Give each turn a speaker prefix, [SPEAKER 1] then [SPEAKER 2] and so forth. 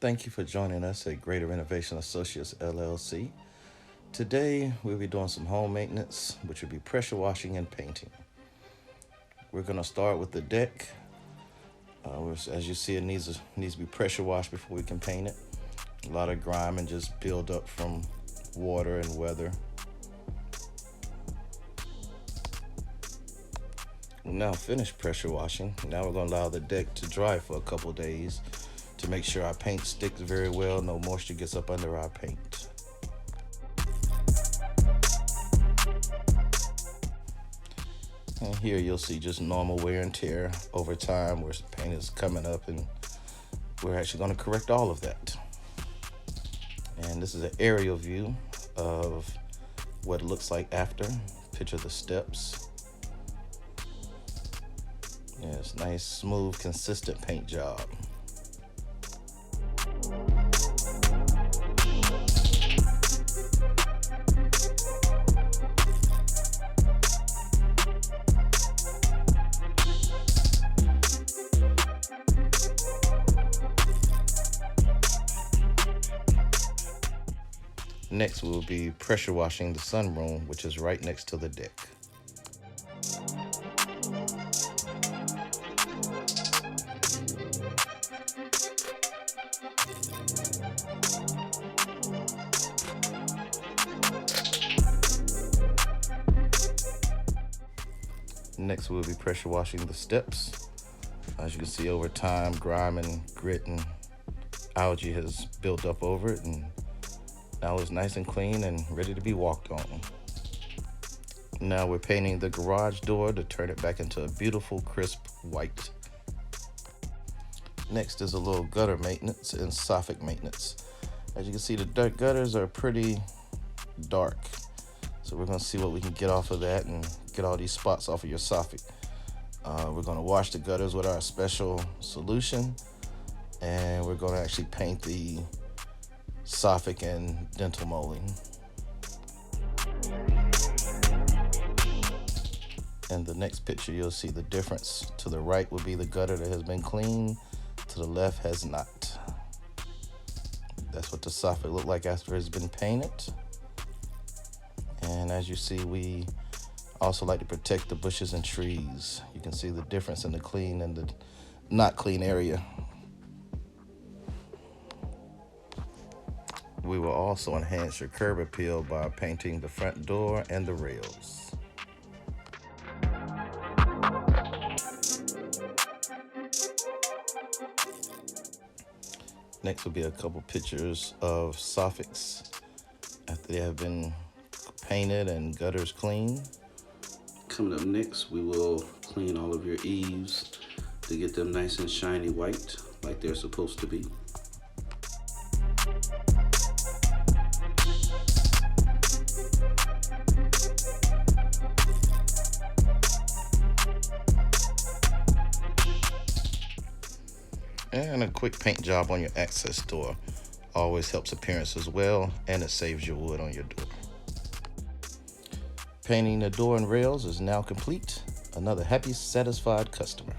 [SPEAKER 1] Thank you for joining us at Greater Renovation Associates LLC. Today we'll be doing some home maintenance, which will be pressure washing and painting. We're going to start with the deck. As you see, it needs to be pressure washed before we can paint it. A lot of grime and just build up from water and weather. We'll now finish pressure washing. Now we're going to allow the deck to dry for a couple days to make sure our paint sticks very well, no moisture gets up under our paint. And here you'll see just normal wear and tear over time where paint is coming up, and we're actually going to correct all of that. And this is an aerial view of what it looks like after. Picture the steps. Yeah, it's nice, smooth, consistent paint job. Next, we'll be pressure washing the sunroom, which is right next to the deck. Next, we'll be pressure washing the steps. As you can see, over time, grime and grit and algae has built up over it, and now it's nice and clean and ready to be walked on. Now we're painting the garage door to turn it back into a beautiful, crisp white. Next is a little gutter maintenance and soffit maintenance. As you can see, the gutters are pretty dark. So we're gonna see what we can get off of that and get all these spots off of your soffit. We're gonna wash the gutters with our special solution, and we're gonna actually paint the soffit and dental molding. In the next picture, you'll see the difference. To the right will be the gutter that has been cleaned, to the left has not. That's what the soffit looked like after it's been painted. And as you see, we also like to protect the bushes and trees. You can see the difference in the clean and the not clean area. We will also enhance your curb appeal by painting the front door and the rails. Next will be a couple pictures of soffits after they have been painted and gutters cleaned.
[SPEAKER 2] Coming up next, we will clean all of your eaves to get them nice and shiny white like they're supposed to be.
[SPEAKER 1] And a quick paint job on your access door always helps appearance as well, and it saves your wood on your door. Painting the door and rails is now complete. Another happy, satisfied customer.